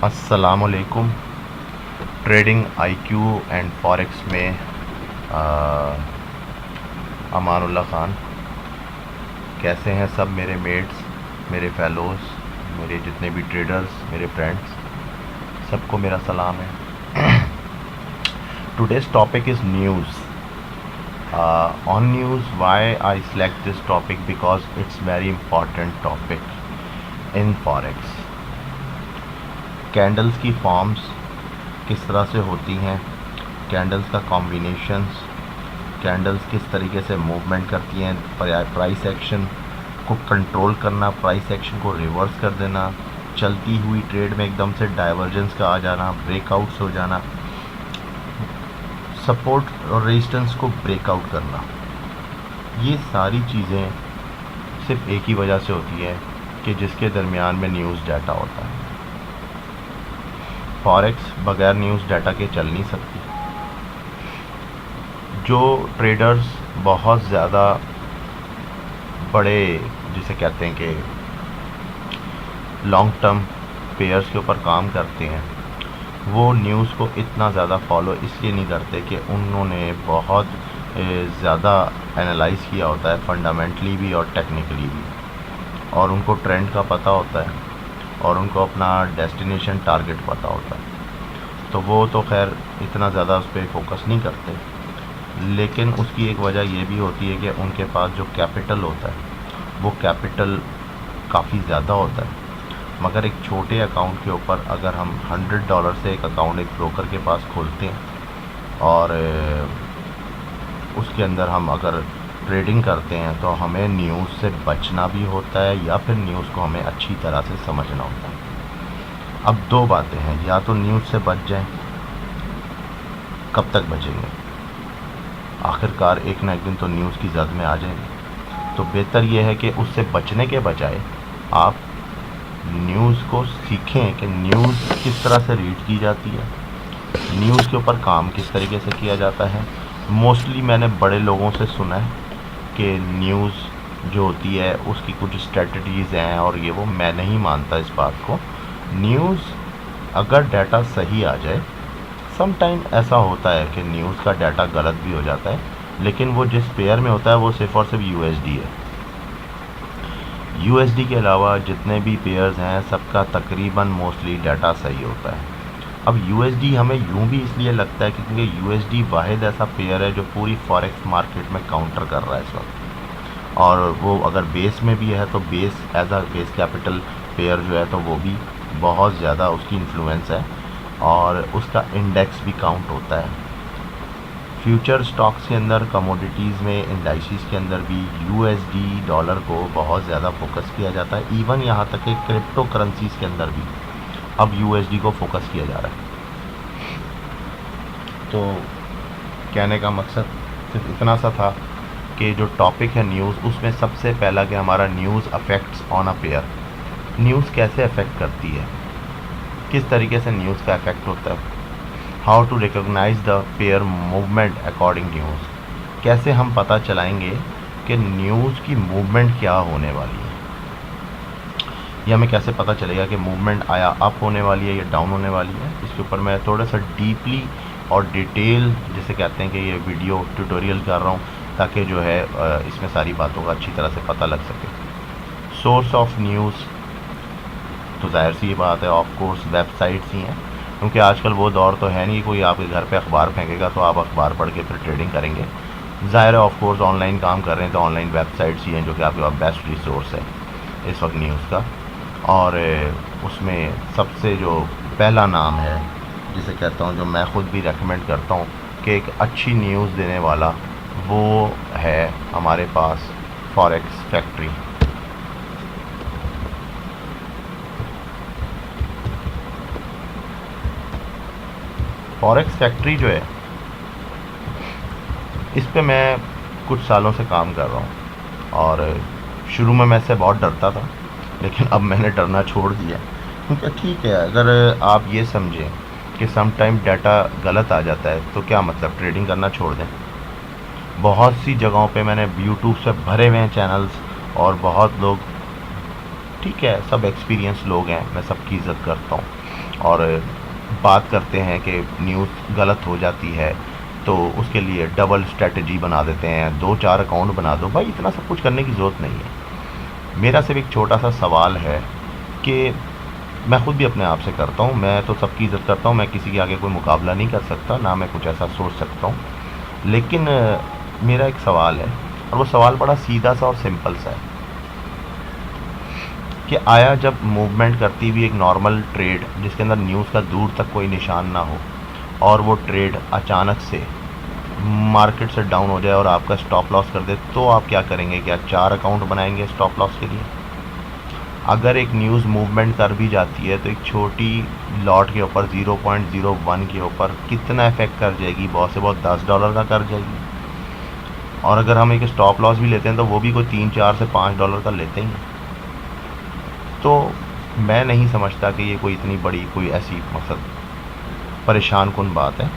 अस्सलामुअलैकुम। Trading IQ and forex में अमानुल्लाह ख़ान। कैसे हैं सब मेरे मेट्स, मेरे फेलोज़, मेरे जितने भी ट्रेडर्स, मेरे फ्रेंड्स, सबको मेरा सलाम है। Today's topic is news. On news, why I select this topic because it's very important topic in forex. Candles की फॉर्म्स किस तरह से होती हैं, कैंडल्स का कॉम्बिनेशंस, कैंडल्स किस तरीके से मूवमेंट करती हैं, प्राइस एक्शन को कंट्रोल करना, प्राइस एक्शन को रिवर्स कर देना, चलती हुई ट्रेड में एकदम से डाइवर्जेंस का आ जाना, ब्रेकआउट्स हो जाना, सपोर्ट और रेजिस्टेंस को ब्रेकआउट करना, ये सारी चीज़ें सिर्फ एक ही वजह से होती है कि जिसके दरमियान में न्यूज़ डाटा होता है। फॉरेक्स बगैर न्यूज़ डाटा के चल नहीं सकती। जो ट्रेडर्स बहुत ज़्यादा बड़े, जिसे कहते हैं कि लॉन्ग टर्म पेयर्स के ऊपर काम करते हैं, वो न्यूज़ को इतना ज़्यादा फॉलो इसलिए नहीं करते कि उन्होंने बहुत ज़्यादा एनालाइज़ किया होता है, फंडामेंटली भी और टेक्निकली भी, और उनको ट्रेंड का पता होता है और उनको अपना डेस्टिनेशन टारगेट पता होता है, तो वो तो खैर इतना ज़्यादा उस पर फोकस नहीं करते। लेकिन उसकी एक वजह ये भी होती है कि उनके पास जो कैपिटल होता है वो कैपिटल काफ़ी ज़्यादा होता है। मगर एक छोटे अकाउंट के ऊपर अगर हम $100 से एक अकाउंट एक ब्रोकर के पास खोलते हैं और उसके अंदर हम अगर ट्रेडिंग करते हैं तो हमें न्यूज़ से बचना भी होता है या फिर न्यूज़ को हमें अच्छी तरह से समझना होता है। अब दो बातें हैं, या तो न्यूज़ से बच जाएं, कब तक बचेंगे, आखिरकार एक ना एक दिन तो न्यूज़ की जद में आ जाएंगे। तो बेहतर यह है कि उससे बचने के बजाय आप न्यूज़ को सीखें कि न्यूज़ किस तरह से रीड की जाती है, न्यूज़ के ऊपर काम किस तरीके से किया जाता है। मोस्टली मैंने बड़े लोगों से सुना है कि न्यूज़ जो होती है उसकी कुछ स्ट्रेटजीज़ हैं और ये वो, मैं नहीं मानता इस बात को। न्यूज़ अगर डाटा सही आ जाए, सम टाइम ऐसा होता है कि न्यूज़ का डाटा गलत भी हो जाता है, लेकिन वो जिस पेयर में होता है वो सिर्फ़ और सिर्फ यूएसडी है। यूएसडी के अलावा जितने भी पेयर्स हैं सबका तकरीबन मोस्टली डाटा सही होता है। अब यूएसडी हमें यूं भी इसलिए लगता है क्योंकि यूएसडी वाहिद ऐसा पेयर है जो पूरी फॉरेक्स मार्केट में काउंटर कर रहा है इस वक्त, और वो अगर बेस में भी है तो base as a base capital pair जो है तो वो भी बहुत ज़्यादा उसकी इन्फ्लुएंस है और उसका इंडेक्स भी काउंट होता है। फ्यूचर स्टॉक्स के अंदर, कमोडिटीज़ में, इंडाइसिस के अंदर भी यूएसडी डॉलर को बहुत ज़्यादा फोकस किया जाता है। इवन यहाँ तक कि क्रिप्टो करेंसीज के अंदर भी अब यूएसडी को फोकस किया जा रहा है। तो कहने का मकसद सिर्फ इतना सा था कि जो टॉपिक है न्यूज़, उसमें सबसे पहला कि हमारा news affects on a pair. News कैसे अफेक्ट करती है, किस तरीके से न्यूज़ का इफेक्ट होता है, how to recognise the pair movement according news, कैसे हम पता चलाएंगे कि न्यूज़ की मूवमेंट क्या होने वाली है, या हमें कैसे पता चलेगा कि मूवमेंट आया अप होने वाली है या डाउन होने वाली है। इसके ऊपर मैं थोड़ा सा डीपली और डिटेल, जिसे कहते हैं कि ये वीडियो ट्यूटोरियल कर रहा हूँ ताकि जो है इसमें सारी बातों का अच्छी तरह से पता लग सके। सोर्स ऑफ न्यूज़ तो जाहिर सी बात है, ऑफ कोर्स वेबसाइट्स ही हैं, क्योंकि आजकल वो दौर तो है नहीं कोई आपके घर पे अखबार फेंकेगा तो आप अखबार पढ़ के फिर ट्रेडिंग करेंगे। ज़ाहिर है ऑफ कोर्स ऑनलाइन काम कर रहे हैं तो ऑनलाइन वेबसाइट्स ही हैं जो कि आपके पास बेस्ट रिसोर्स है इस वक्त न्यूज़ का। और उसमें सबसे जो पहला नाम है, जिसे कहता हूँ, जो मैं ख़ुद भी रेकमेंड करता हूँ कि एक अच्छी न्यूज़ देने वाला, वो है हमारे पास फॉरेक्स फैक्ट्री। फॉरेक्स फैक्ट्री जो है, इस पे मैं कुछ सालों से काम कर रहा हूँ और शुरू में मैं इससे बहुत डरता था, लेकिन अब मैंने डरना छोड़ दिया, क्योंकि ठीक है अगर आप ये समझें कि सम टाइम डाटा गलत आ जाता है तो क्या मतलब ट्रेडिंग करना छोड़ दें। बहुत सी जगहों पे मैंने यूट्यूब से भरे हुए हैं चैनल्स, और बहुत लोग, ठीक है सब एक्सपीरियंस लोग हैं, मैं सबकी इज़्ज़त करता हूँ, और बात करते हैं कि न्यूज़ गलत हो जाती है तो उसके लिए डबल स्ट्रेटजी बना देते हैं, 2-4 अकाउंट बना दो। भाई इतना सब कुछ करने की ज़रूरत नहीं है। मेरा सिर्फ एक छोटा सा सवाल है कि मैं ख़ुद भी अपने आप से करता हूँ, मैं तो सबकी इज़्ज़त करता हूँ, मैं किसी के आगे कोई मुकाबला नहीं कर सकता, ना मैं कुछ ऐसा सोच सकता हूँ। लेकिन मेरा एक सवाल है, और वो सवाल बड़ा सीधा सा और सिंपल सा है कि आया जब मूवमेंट करती हुई एक नॉर्मल ट्रेड जिसके अंदर न्यूज़ का दूर तक कोई निशान ना हो और वो ट्रेड अचानक से मार्केट से डाउन हो जाए और आपका स्टॉप लॉस कर दे, तो आप क्या करेंगे? क्या 4 अकाउंट बनाएंगे स्टॉप लॉस के लिए? अगर एक न्यूज़ मूवमेंट कर भी जाती है तो एक छोटी लॉट के ऊपर 0.01 के ऊपर कितना इफेक्ट कर जाएगी? बहुत से बहुत $10 का कर जाएगी। और अगर हम एक स्टॉप लॉस भी लेते हैं तो वो भी कोई 3-4 से $5 का लेते हैं। तो मैं नहीं समझता कि ये कोई इतनी बड़ी कोई ऐसी मकसद परेशान कुन बात है।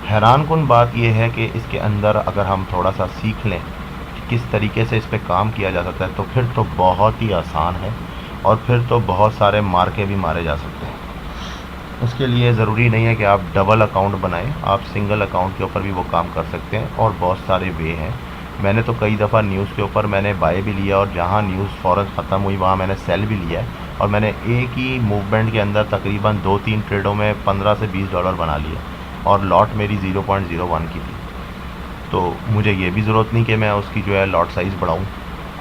हैरान कुन बात यह है कि इसके अंदर अगर हम थोड़ा सा सीख लें कि किस तरीके से इस पे काम किया जा सकता है तो फिर तो बहुत ही आसान है, और फिर तो बहुत सारे मार्के भी मारे जा सकते हैं। उसके लिए ज़रूरी नहीं है कि आप डबल अकाउंट बनाएं, आप सिंगल अकाउंट के ऊपर भी वो काम कर सकते हैं, और बहुत सारे वे हैं। मैंने तो कई दफ़ा न्यूज़ के ऊपर मैंने बाय भी लिया, और जहाँ न्यूज़ फ़ौरन ख़त्म हुई वहाँ मैंने सेल भी लिया है, और मैंने एक ही मूवमेंट के अंदर तकरीबन 2-3 ट्रेडों में $15 से $20 बना लिए, और लॉट मेरी 0.01 की थी। तो मुझे ये भी ज़रूरत नहीं कि मैं उसकी जो है लॉट साइज़ बढ़ाऊँ,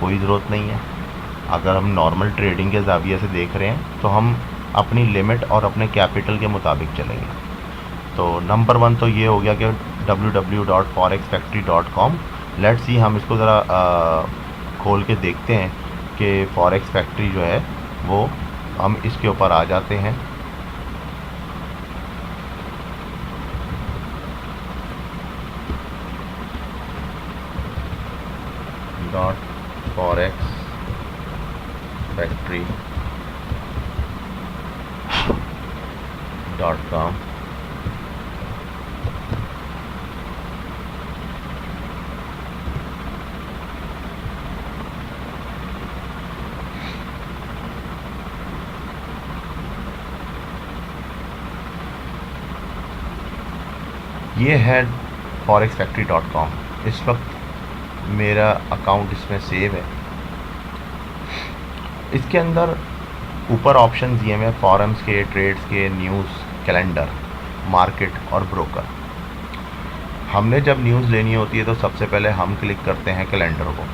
कोई ज़रूरत नहीं है। अगर हम नॉर्मल ट्रेडिंग के ज़ाविये से देख रहे हैं तो हम अपनी लिमिट और अपने कैपिटल के मुताबिक चलेंगे। तो नंबर 1 तो ये हो गया कि www.forexfactory.com। लेट्स सी, हम इसको ज़रा खोल के देखते हैं कि फॉरेक्स फैक्ट्री जो है वो, हम इसके ऊपर आ जाते हैं। .forexfactory.com। ये है forexfactory.com। इस वक्त मेरा अकाउंट इसमें सेव है। इसके अंदर ऊपर ऑप्शन दिए हुए हैं फॉरम्स के, ट्रेड्स के, न्यूज़, कैलेंडर, मार्केट और ब्रोकर। हमने जब न्यूज़ लेनी होती है तो सबसे पहले हम क्लिक करते हैं कैलेंडर को,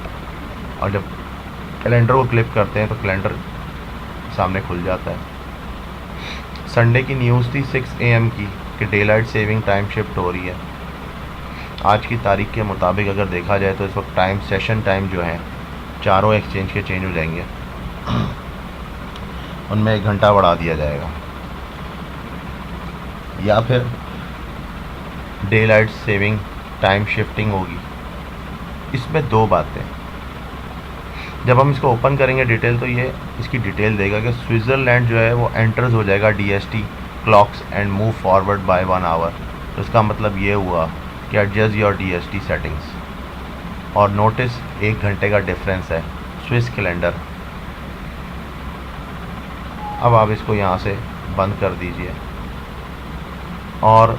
और जब कैलेंडर को क्लिक करते हैं तो कैलेंडर सामने खुल जाता है। संडे की न्यूज़ थी 6 AM की कि डेलाइट सेविंग टाइम शिफ्ट हो रही है। आज की तारीख के मुताबिक अगर देखा जाए तो इस वक्त टाइम, सेशन टाइम जो है चारों एक्सचेंज के चेंज हो जाएंगे, उनमें 1 घंटा बढ़ा दिया जाएगा। या फिर डेलाइट सेविंग टाइम शिफ्टिंग होगी। इसमें 2 बातें, जब हम इसको ओपन करेंगे डिटेल तो ये इसकी डिटेल देगा कि स्विट्ज़रलैंड जो है वो एंटर्स हो जाएगा DST clocks and move forward by 1 hour. तो इसका मतलब ये हुआ कि एडजस्ट योर DST सेटिंग्स। और नोटिस 1 घंटे का डिफरेंस है स्विस कैलेंडर। अब आप इसको यहाँ से बंद कर दीजिए, और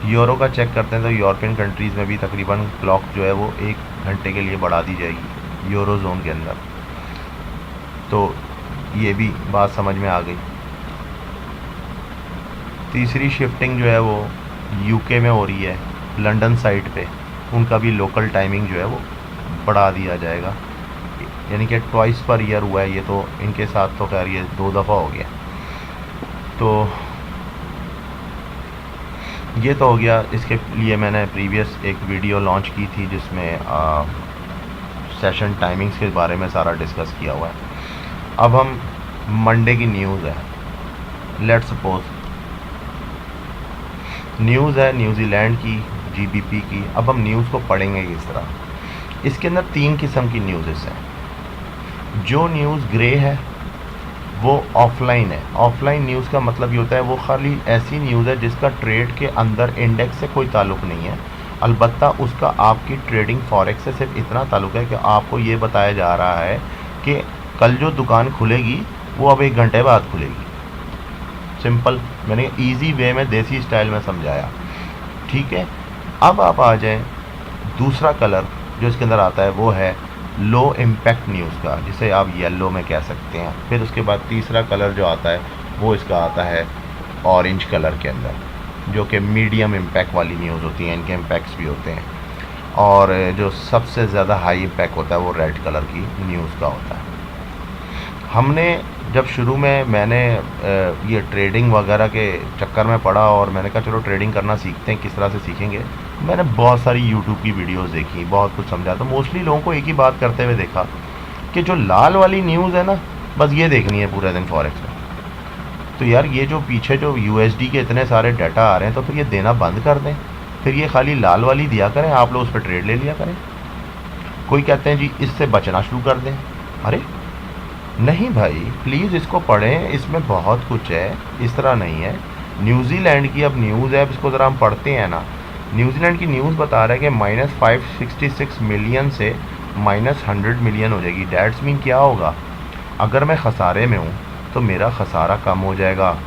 यूरो का चेक करते हैं तो यूरोपियन कंट्रीज़ में भी तकरीबन क्लॉक जो है वो 1 घंटे के लिए बढ़ा दी जाएगी यूरो जोन के अंदर। तो ये भी बात समझ में आ गई। तीसरी शिफ्टिंग जो है वो UK में हो रही है, लंदन साइड पे, उनका भी लोकल टाइमिंग जो है वो बढ़ा दिया जाएगा, यानी कि ट्वाइस पर ईयर हुआ है ये। तो इनके साथ तो खैर ये 2 दफ़ा हो गया। तो ये तो हो गया। इसके लिए मैंने प्रीवियस एक वीडियो लॉन्च की थी जिसमें सेशन टाइमिंग्स के बारे में सारा डिस्कस किया हुआ है। अब हम मंडे की न्यूज़ है, लेट्स सपोज न्यूज़ है न्यूजीलैंड की, GBP की। अब हम न्यूज़ को पढ़ेंगे किस तरह? इसके अंदर 3 किस्म की न्यूज़ेस हैं। जो न्यूज़ ग्रे है वो ऑफलाइन है। ऑफलाइन न्यूज़ का मतलब ये होता है वो खाली ऐसी न्यूज़ है जिसका ट्रेड के अंदर इंडेक्स से कोई ताल्लुक़ नहीं है, अलबत्ता उसका आपकी ट्रेडिंग फॉरेक्स से सिर्फ इतना ताल्लुक़ है कि आपको ये बताया जा रहा है कि कल जो दुकान खुलेगी वो अब 1 घंटे बाद खुलेगी। सिंपल, मैंने इजी वे में देसी स्टाइल में समझाया, ठीक है। अब आप आ जाएं, दूसरा कलर जो इसके अंदर आता है वो है लो इम्पैक्ट न्यूज़ का, जिसे आप येलो में कह सकते हैं। फिर उसके बाद तीसरा कलर जो आता है वो इसका आता है ऑरेंज कलर के अंदर, जो कि मीडियम इम्पैक्ट वाली न्यूज़ होती हैं, इनके इम्पैक्ट्स भी होते हैं। और जो सबसे ज़्यादा हाई इम्पैक्ट होता है वो रेड कलर की न्यूज़ का होता है। हमने जब शुरू में मैंने ये ट्रेडिंग वगैरह के चक्कर में पड़ा और मैंने कहा चलो ट्रेडिंग करना सीखते हैं, किस तरह से सीखेंगे। मैंने बहुत सारी यूट्यूब की वीडियोस देखी, बहुत कुछ समझा, तो मोस्टली लोगों को एक ही बात करते हुए देखा कि जो लाल वाली न्यूज़ है ना, बस ये देखनी है पूरे दिन फॉरेक्स में। तो यार ये जो पीछे जो USD के इतने सारे डाटा आ रहे हैं, तो फिर ये देना बंद कर दें, फिर ये खाली लाल वाली दिया करें, आप लोग उस पर ट्रेड ले लिया करें। कोई कहते हैं जी इससे बचना शुरू कर दें। अरे नहीं भाई, प्लीज़ इसको पढ़ें, इसमें बहुत कुछ है, इस तरह नहीं है। न्यूजीलैंड की अब न्यूज़ है, अब इसको ज़रा हम पढ़ते हैं ना। न्यूजीलैंड की न्यूज़ बता रहा है कि -566 मिलियन से -100 मिलियन हो जाएगी। डैट्स मीन क्या होगा, अगर मैं खसारे में हूँ तो मेरा खसारा कम हो जाएगा।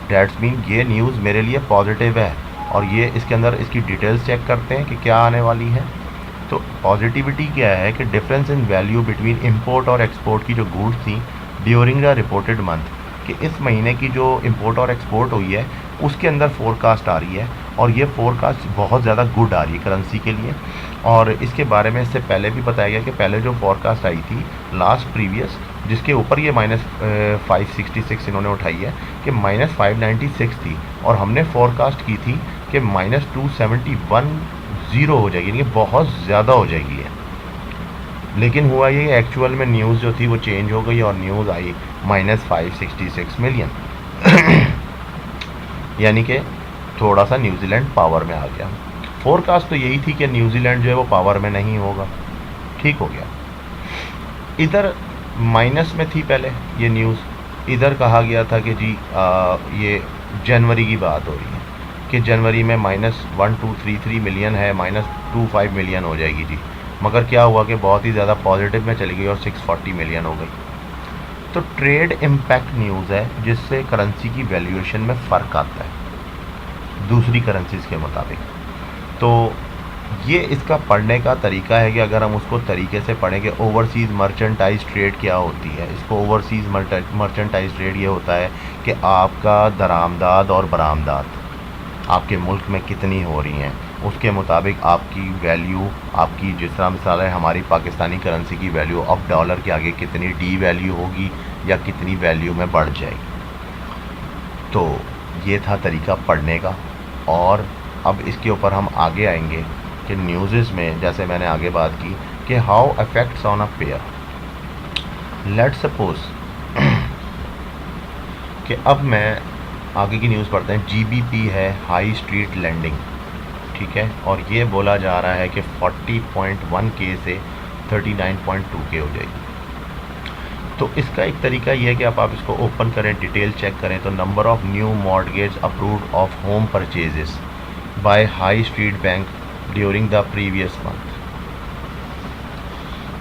डैट्स मीन ये न्यूज़ मेरे लिए पॉजिटिव है। और ये इसके अंदर इसकी डिटेल्स चेक करते हैं कि क्या आने वाली है। तो पॉजिटिविटी क्या है कि difference in value between import और एक्सपोर्ट की जो गुड्स थी ड्यूरिंग द रिपोर्टेड मंथ, कि इस महीने की जो इंपोर्ट और एक्सपोर्ट हुई है उसके अंदर फोरकास्ट आ रही है, और ये फोरकास्ट बहुत ज़्यादा गुड आ रही है करेंसी के लिए। और इसके बारे में इससे पहले भी बताया गया कि पहले जो फोरकास्ट आई थी लास्ट प्रीवियस, जिसके ऊपर ये -566 इन्होंने उठाई है कि -596 थी, और हमने फोरकास्ट की थी कि -271 हो जाएगी, यानी कि बहुत ज़्यादा हो जाएगी है। लेकिन हुआ ये एक्चुअल में न्यूज़ जो थी वो चेंज हो गई और न्यूज़ आई -566 मिलियन यानी कि थोड़ा सा न्यूजीलैंड पावर में आ गया। फोरकास्ट तो यही थी कि न्यूजीलैंड जो है वो पावर में नहीं होगा, ठीक हो गया। इधर माइनस में थी पहले ये न्यूज़, इधर कहा गया था कि जी ये जनवरी की बात हो रही है कि जनवरी में -1233 मिलियन है, -25 मिलियन हो जाएगी जी। मगर क्या हुआ कि बहुत ही ज़्यादा पॉजिटिव में चली गई और 640 मिलियन हो गई। तो ट्रेड इम्पैक्ट न्यूज़ है जिससे करेंसी की वैल्यूएशन में फ़र्क आता है दूसरी करेंसीज़ के मुताबिक। तो ये इसका पढ़ने का तरीका है कि अगर हम उसको तरीके से पढ़ें कि ओवरसीज़ मर्चेंटाइज ट्रेड क्या होती है। इसको ओवरसीज़ मर्चेंटाइज ट्रेड ये होता है कि आपका दरामदाद और बरामदाद आपके मुल्क में कितनी हो रही हैं, उसके मुताबिक आपकी वैल्यू, आपकी जिस तरह मिसाल है हमारी पाकिस्तानी करेंसी की वैल्यू अब डॉलर के आगे कितनी डी वैल्यू होगी या कितनी वैल्यू में बढ़ जाएगी। तो ये था तरीका पढ़ने का। और अब इसके ऊपर हम आगे आएंगे कि न्यूज़ में, जैसे मैंने आगे बात की कि how affects on a pair. Let's suppose कि अब मैं आगे की न्यूज़ पढ़ते हैं। GBP है हाई स्ट्रीट लैंडिंग, ठीक है, और ये बोला जा रहा है कि 40.1K से 39.2K हो जाएगी। तो इसका एक तरीका ये है कि आप इसको ओपन करें, डिटेल चेक करें, तो number of new mortgage approved of home purchases by high street bank during the previous month.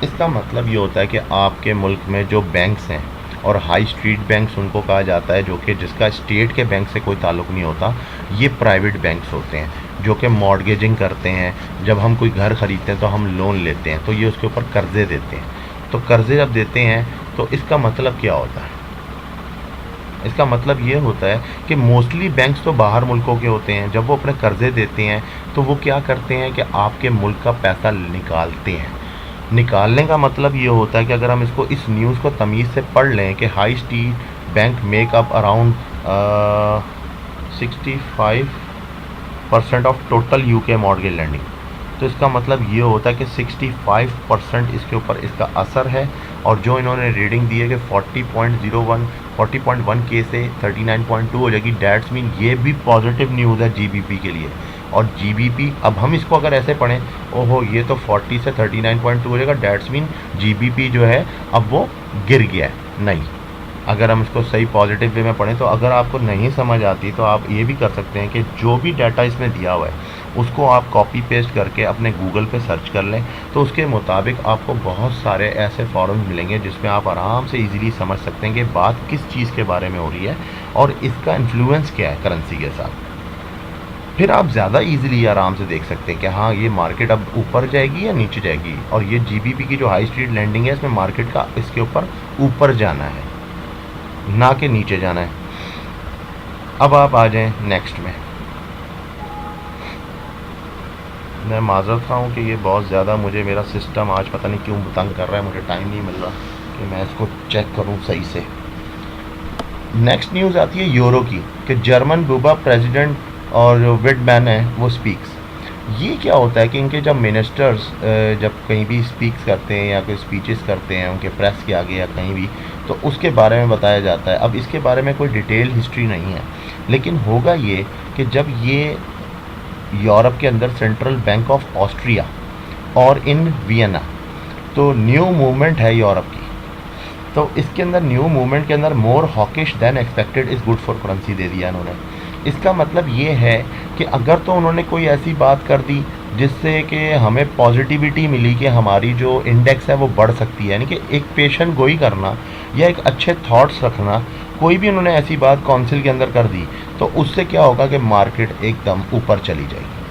इसका मतलब ये होता है कि आपके मुल्क में जो बैंक्स हैं, और हाई स्ट्रीट बैंक्स उनको कहा जाता है जो कि जिसका स्टेट के बैंक से कोई ताल्लुक़ नहीं होता, ये प्राइवेट बैंक्स होते हैं जो कि मॉर्गेजिंग करते हैं। जब हम कोई घर ख़रीदते हैं तो हम लोन लेते हैं, तो ये उसके ऊपर कर्ज़े देते हैं। तो कर्ज़े जब देते हैं तो इसका मतलब क्या होता है, इसका मतलब ये होता है कि मोस्टली बैंक्स तो बाहर मुल्कों के होते हैं। जब वो अपने कर्ज़े देते हैं तो वो क्या करते हैं कि आपके मुल्क का पैसा निकालते हैं। निकालने का मतलब ये होता है कि अगर हम इसको इस न्यूज़ को तमीज़ से पढ़ लें कि high street bank make up around 65% of total UK mortgage lending, तो इसका मतलब ये होता है कि 65% इसके ऊपर इसका असर है। और जो इन्होंने रीडिंग दी है कि 40.1K से 39.2 हो जाएगी, डैट्स मीन ये भी पॉजिटिव न्यूज़ है GBP के लिए। और GBP अब हम इसको अगर ऐसे पढ़ें, ओहो ये तो 40 से 39.2 हो जाएगा, डैट्स मीन GBP जो है अब वो गिर गया है। नहीं, अगर हम इसको सही पॉजिटिव वे में पढ़ें, तो अगर आपको नहीं समझ आती तो आप ये भी कर सकते हैं कि जो भी डाटा इसमें दिया हुआ है उसको आप कॉपी पेस्ट करके अपने गूगल पे सर्च कर लें, तो उसके मुताबिक आपको बहुत सारे ऐसे फॉरम्स मिलेंगे जिसमें आप आराम से इजीली समझ सकते हैं कि बात किस चीज़ के बारे में हो रही है और इसका इन्फ्लुएंस क्या है करेंसी के साथ। फिर आप ज़्यादा इजीली आराम से देख सकते हैं कि हाँ ये मार्केट अब ऊपर जाएगी या नीचे जाएगी, और ये जीबीपी की जो हाई स्ट्रीट लैंडिंग है इसमें मार्केट का इसके ऊपर जाना है, ना कि नीचे जाना है। अब आप आ जाएं नेक्स्ट में। मैं माजरत रहा हूँ कि ये बहुत ज़्यादा मुझे मेरा सिस्टम आज पता नहीं क्यों तंग कर रहा है, मुझे टाइम नहीं मिल रहा कि मैं इसको चेक करूँ सही से। नेक्स्ट न्यूज़ आती है यूरो की कि जर्मन बुबा प्रेसिडेंट और जो विडमैन है वो स्पीक्स। ये क्या होता है कि इनके जब मिनिस्टर्स जब कहीं भी स्पीक्स करते हैं या कोई स्पीचेस करते हैं उनके प्रेस के आगे या कहीं भी, तो उसके बारे में बताया जाता है। अब इसके बारे में कोई डिटेल हिस्ट्री नहीं है, लेकिन होगा ये कि जब ये यूरोप के अंदर सेंट्रल बैंक ऑफ ऑस्ट्रिया और इन वियना, तो न्यू मूवमेंट है यूरोप की, तो इसके अंदर न्यू मूवमेंट के अंदर more hawkish than expected is good for currency दे दिया इन्होंने। इसका मतलब ये है कि अगर तो उन्होंने कोई ऐसी बात कर दी जिससे कि हमें पॉजिटिविटी मिली कि हमारी जो इंडेक्स है वो बढ़ सकती है, यानी कि एक पेशेंट गोई करना या एक अच्छे थॉट्स रखना, कोई भी उन्होंने ऐसी बात काउंसिल के अंदर कर दी तो उससे क्या होगा कि मार्केट एकदम ऊपर चली जाएगी।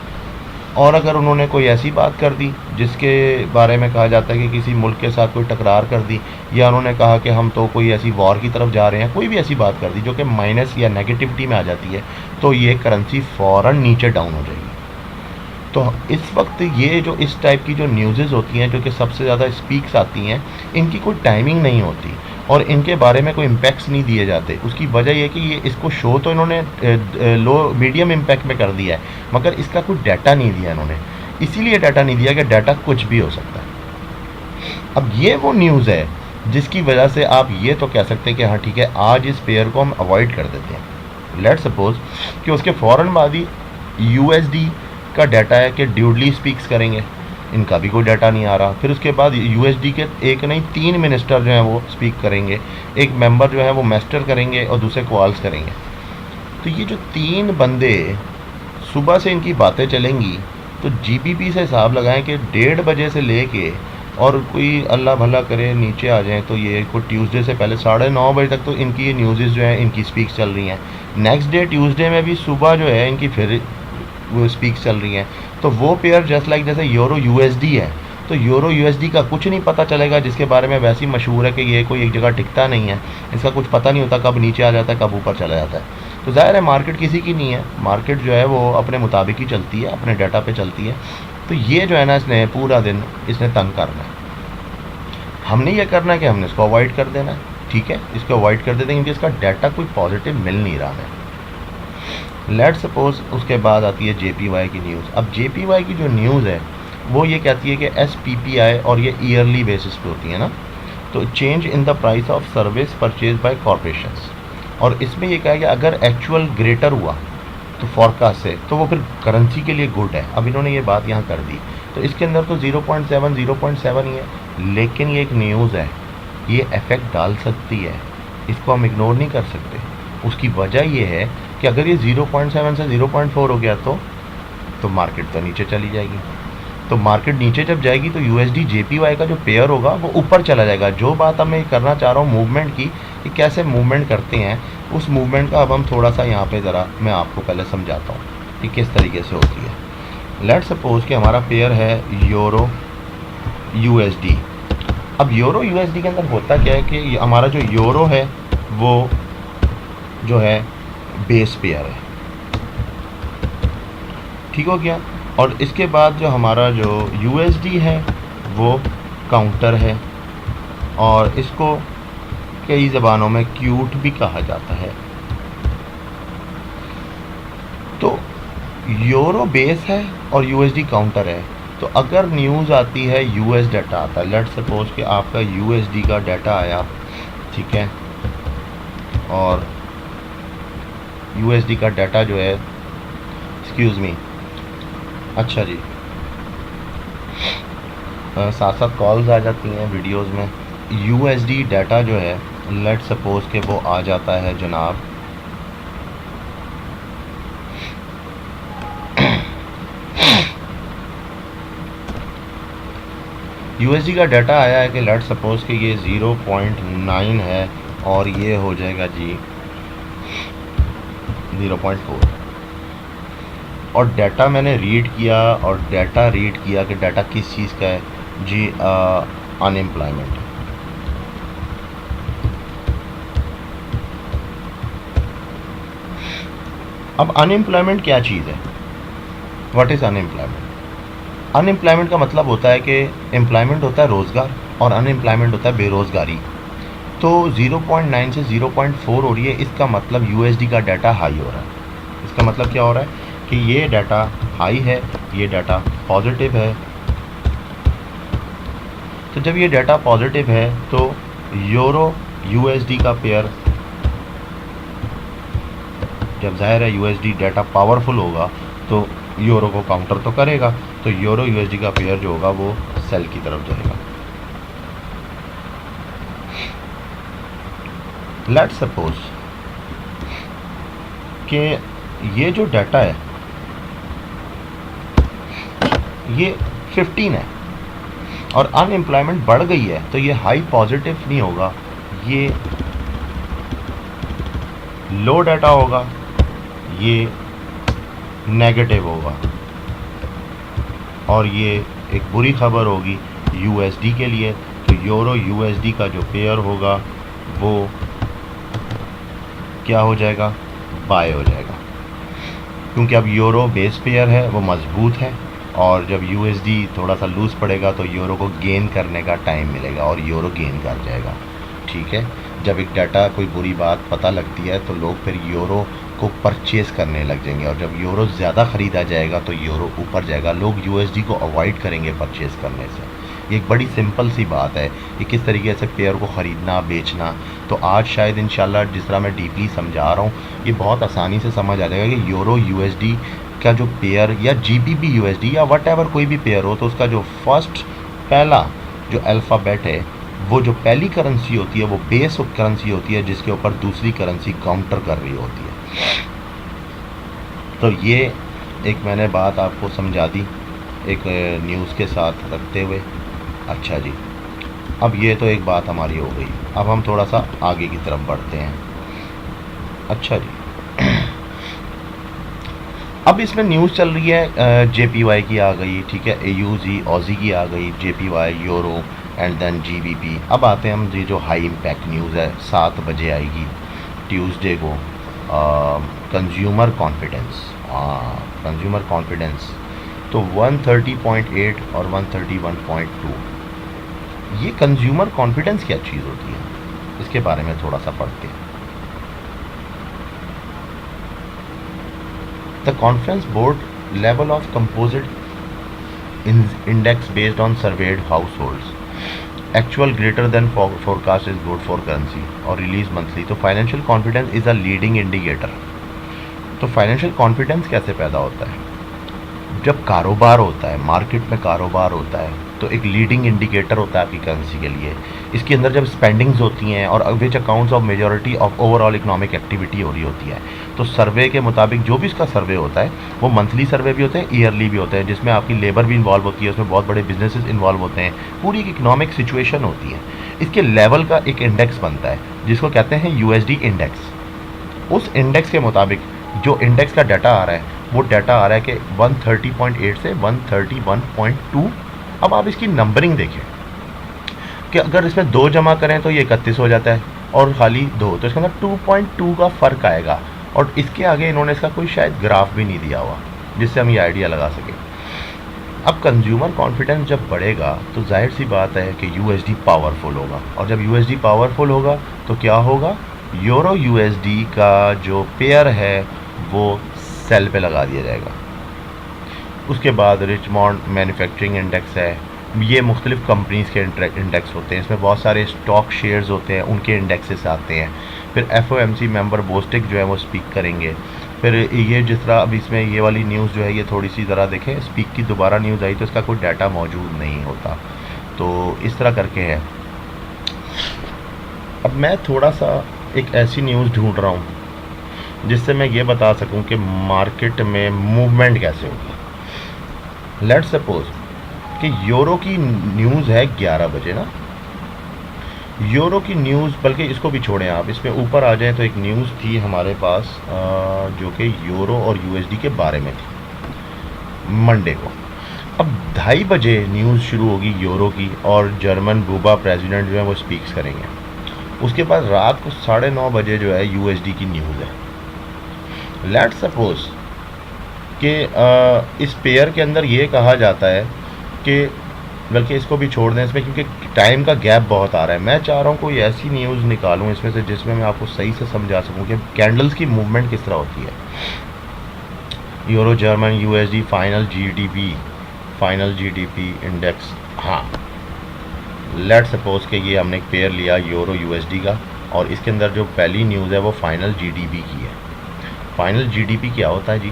और अगर उन्होंने कोई ऐसी बात कर दी जिसके बारे में कहा जाता है कि किसी मुल्क के साथ कोई टकरार कर दी, या उन्होंने कहा कि हम तो कोई ऐसी वॉर की तरफ जा रहे हैं, कोई भी ऐसी बात कर दी जो कि माइनस या नेगेटिविटी में आ जाती है, तो ये करेंसी फ़ौरन नीचे डाउन हो जाएगी। तो इस वक्त ये जो इस टाइप की जो न्यूज़ेज़ होती हैं जो कि सबसे ज़्यादा स्पीक्स आती हैं, इनकी कोई टाइमिंग नहीं होती और इनके बारे में कोई इम्पैक्ट्स नहीं दिए जाते। उसकी वजह यह कि ये इसको शो तो इन्होंने लो मीडियम इम्पैक्ट में कर दिया है, मगर इसका कोई डाटा नहीं दिया इन्होंने। इसीलिए डाटा नहीं दिया कि डाटा कुछ भी हो सकता है। अब ये वो न्यूज़ है जिसकी वजह से आप ये तो कह सकते हैं कि हाँ ठीक है, आज इस पेयर को हम अवॉइड कर देते हैं। लेट्स सपोज कि उसके फ़ौरन बाद ही यूएसडी का डाटा है कि ड्यूडली स्पीक्स करेंगे, इनका भी कोई डाटा नहीं आ रहा। फिर उसके बाद यूएसडी के एक नहीं 3 मिनिस्टर जो हैं वो स्पीक करेंगे, एक मेंबर जो है वो मेस्टर करेंगे और दूसरे क्वाल्स करेंगे। तो ये जो 3 बंदे सुबह से इनकी बातें चलेंगी, तो जीबीपी से हिसाब लगाएं कि 1:30 बजे से लेके और कोई अल्लाह भला करे नीचे आ जाएं तो ये कोई ट्यूसडे से पहले 9:30 बजे तक तो इनकी ये न्यूज़ जो है इनकी स्पीक्स चल रही हैं। नेक्स्ट डे ट्यूसडे में भी सुबह जो है इनकी फिर वो स्पीक्स चल रही हैं। तो वो पेयर जस्ट लाइक जैसे यूरो यूएसडी है, तो यूरो यूएसडी का कुछ नहीं पता चलेगा, जिसके बारे में वैसे ही मशहूर है कि ये कोई एक जगह टिकता नहीं है, इसका कुछ पता नहीं होता कब नीचे आ जाता है कब ऊपर चला जाता है। तो ज़ाहिर है मार्केट किसी की नहीं है, मार्केट जो है वो अपने मुताबिक ही चलती है, अपने डाटा पे चलती है। तो ये जो है ना, इसने पूरा दिन इसने तंग करना है। हमने ये करना है कि हमने इसको अवॉइड कर देना है, ठीक है, इसको अवॉइड कर देते हैं क्योंकि इसका डाटा कोई पॉजिटिव मिल नहीं रहा है। लेट सपोज उसके बाद आती है जेपीवाई की न्यूज़। अब जेपीवाई की जो न्यूज़ है वो ये कहती है कि एसपीपीआई, और ये ईयरली बेसिस पे होती है ना, तो change in the price of service purchase by corporations, और इसमें ये कहा कि अगर एक्चुअल ग्रेटर हुआ तो फॉरकास्ट से, तो वो फिर करेंसी के लिए गुड है। अब इन्होंने ये बात यहाँ कर दी, तो इसके अंदर तो 0.7 ही है, लेकिन ये एक न्यूज़ है, ये इफेक्ट डाल सकती है, इसको हम इग्नोर नहीं कर सकते। उसकी वजह ये है कि अगर ये 0.7 से 0.4 हो गया तो मार्केट तो नीचे चली जाएगी। तो मार्केट नीचे जब जाएगी तो यूएसडी जेपीवाई का जो पेयर होगा वो ऊपर चला जाएगा। जो बात अब मैं करना चाह रहा हूँ मूवमेंट की, कि कैसे मूवमेंट करते हैं, उस मूवमेंट का अब हम थोड़ा सा यहाँ पे ज़रा मैं आपको पहले समझाता हूँ कि किस तरीके से होती है। लेट्स सपोज कि हमारा पेयर है यूरो यूएसडी। अब यूरो यूएसडी के अंदर होता क्या है कि हमारा जो यूरो है वो जो है बेस पेयर है, ठीक हो गया। और इसके बाद जो हमारा जो यूएसडी है वो काउंटर है, और इसको कई ज़बानों में क्यूट भी कहा जाता है। तो यूरो बेस है और यूएसडी काउंटर है। तो अगर न्यूज़ आती है, यूएस डाटा आता है, लेट्स सपोज कि आपका यूएसडी का डाटा आया, ठीक है, और यूएसडी का डाटा जो है, एक्सक्यूज़ मी, अच्छा जी, साथ साथ कॉल्स आ जाती हैं वीडियोस में। यूएसडी डाटा जो है, लेट्स सपोज कि वो आ जाता है जनाब यूएसडी का डाटा आया है कि लेट सपोज कि ये 0.9 है और ये हो जाएगा जी 0.4, और डाटा मैंने रीड किया, और डाटा रीड किया कि डाटा किस चीज़ का है जी, अनएम्प्लॉयमेंट। अब अनएम्प्लॉयमेंट क्या चीज़ है? What is unemployment? अनएम्प्लॉयमेंट का मतलब होता है कि एम्प्लॉयमेंट होता है रोज़गार और अनएम्प्लॉयमेंट होता है बेरोज़गारी। तो 0.9 से 0.4 हो रही है, इसका मतलब यूएसडी का डाटा हाई हो रहा है। इसका मतलब क्या हो रहा है कि ये डाटा हाई है, ये डाटा पॉजिटिव है। तो जब ये डाटा पॉजिटिव है तो यूरो यूएसडी का पेयर, जब जाहिर है यूएसडी डाटा पावरफुल होगा तो यूरो को काउंटर तो करेगा, तो यूरो यूएसडी का पेयर जो होगा वो सेल की तरफ जाएगा। लेट्स सपोज कि ये जो डाटा है ये 15 है और अनएम्प्लॉयमेंट बढ़ गई है, तो ये हाई पॉजिटिव नहीं होगा, ये लो डाटा होगा, ये नेगेटिव होगा, और ये एक बुरी खबर होगी यूएसडी के लिए। तो यूरो यूएसडी का जो पेयर होगा वो क्या हो जाएगा? बाय हो जाएगा, क्योंकि अब यूरो बेस पेयर है, वो मजबूत है, और जब यूएसडी थोड़ा सा लूज़ पड़ेगा तो यूरो को गेन करने का टाइम मिलेगा और यूरो गेन कर जाएगा। ठीक है, जब एक डाटा कोई बुरी बात पता लगती है तो लोग फिर यूरो को परचेज करने लग जाएंगे, और जब यूरो ज़्यादा ख़रीदा जाएगा तो यूरो ऊपर जाएगा, लोग यूएसडी को अवॉइड करेंगे परचेज़ करने से। ये एक बड़ी सिंपल सी बात है कि किस तरीके से पेयर को ख़रीदना बेचना। तो आज शायद इंशाल्लाह जिस तरह मैं डीपली समझा रहा हूँ ये बहुत आसानी से समझ आ जाएगा कि यूरो यूएसडी का जो पेयर या जीबीपी यूएसडी या वट एवर कोई भी पेयर हो, तो उसका जो फर्स्ट पहला जो अल्फ़ाबेट है, वो जो पहली करेंसी होती है वो बेस करेंसी होती है जिसके ऊपर दूसरी करेंसी काउंटर कर रही होती है। तो ये एक मैंने बात आपको समझा दी एक न्यूज़ के साथ रखते हुए। अच्छा जी, अब ये तो एक बात हमारी हो गई, अब हम थोड़ा सा आगे की तरफ बढ़ते हैं। अच्छा जी, अब इसमें न्यूज़ चल रही है जेपीवाई की आ गई, ठीक है, एयूजी ऑजी की आ गई, JPY euro and then GBP. अब आते हैं हम जी जो हाई इम्पैक्ट न्यूज़ है, 7 बजे आएगी ट्यूसडे को, कंज्यूमर कॉन्फिडेंस। कंज्यूमर कॉन्फिडेंस तो 130.8 और 131.2। ये कंज्यूमर कॉन्फिडेंस क्या चीज़ होती है, इसके बारे में थोड़ा सा पढ़ते हैं। The conference board level of composite index based on served house holds actual greater than forecast is good for currency और रिलीज मंथली। तो financial confidence is a leading indicator. तो फाइनेंशियल कॉन्फिडेंस कैसे पैदा होता है? जब कारोबार होता है, मार्केट में कारोबार होता है, तो एक लीडिंग इंडिकेटर होता है आपकी करेंसी के लिए। इसके अंदर जब स्पेंडिंग्स होती हैं और which accounts of majority of overall economic activity हो रही होती है, तो सर्वे के मुताबिक जो भी इसका सर्वे होता है वो मंथली सर्वे भी होते हैं, ईयरली भी होते हैं, जिसमें आपकी लेबर भी इन्वॉल्व होती है, उसमें बहुत बड़े बिजनेसेस इन्वॉल्व होते हैं, पूरी एक इकोनॉमिक सिचुएशन होती है। इसके लेवल का एक इंडेक्स बनता है जिसको कहते हैं यूएसडी इंडेक्स। उस इंडेक्स के मुताबिक जो इंडेक्स का डाटा आ रहा है वो डाटा आ रहा है कि 130.8 से 131.2। अब आप इसकी नंबरिंग देखें कि अगर इसमें 2 जमा करें तो ये 31 हो जाता है, और खाली 2 तो इसके अंदर 2.2 का फ़र्क आएगा। और इसके आगे इन्होंने इसका कोई शायद ग्राफ भी नहीं दिया हुआ जिससे हम ये आइडिया लगा सकें। अब कंज्यूमर कॉन्फिडेंस जब बढ़ेगा तो जाहिर सी बात है कि यूएसडी पावरफुल होगा, और जब यूएसडी पावरफुल होगा तो क्या होगा? यूरो यूएसडी का जो पेयर है वो सेल पे लगा दिया जाएगा। उसके बाद रिचमॉन्ड मैन्युफैक्चरिंग इंडेक्स है, ये मुख्तलिफ़ कंपनीज़ के इंडेक्स होते हैं, इसमें बहुत सारे स्टॉक शेयर्स होते हैं, उनके इंडेक्सेस आते हैं। फिर एफओएमसी मेंबर बोस्टिक जो है वो स्पीक करेंगे। फिर ये जिस तरह अब इसमें ये वाली न्यूज़ जो है ये थोड़ी सी ज़रा देखें, स्पीक की दोबारा न्यूज़ आई तो इसका कोई डाटा मौजूद नहीं होता, तो इस तरह करके है। अब मैं थोड़ा सा एक ऐसी न्यूज़ ढूंढ रहा हूँ जिससे मैं ये बता सकूं कि मार्केट में मूवमेंट कैसे होगी। लेट्स सपोज कि यूरो की न्यूज़ है 11 बजे ना, यूरो की न्यूज़, बल्कि इसको भी छोड़ें आप, इसमें ऊपर आ जाएं तो एक न्यूज़ थी हमारे पास जो कि यूरो और यूएसडी के बारे में थी मंडे को। अब 2:30 बजे न्यूज़ शुरू होगी यूरो की, और जर्मन बूबा प्रेसिडेंट जो है वो स्पीक्स करेंगे। उसके बाद रात को 9:30 बजे जो है यूएसडी की न्यूज़ है। लेट्स सपोज कि इस पेयर के अंदर ये कहा जाता है कि, बल्कि इसको भी छोड़ दें इसमें, क्योंकि टाइम का गैप बहुत आ रहा है। मैं चाह रहा हूँ कोई ऐसी न्यूज़ निकालूँ इसमें से जिसमें मैं आपको सही से समझा सकूँ कि कैंडल्स की मूवमेंट किस तरह होती है। Euro, German, USD, final GDP index. हाँ, लेट सपोज कि ये हमने एक पेयर लिया यूरो यूएसडी का, और इसके अंदर जो पहली न्यूज़ है वो फाइनल जीडीपी की है। फाइनल जीडीपी क्या होता है जी,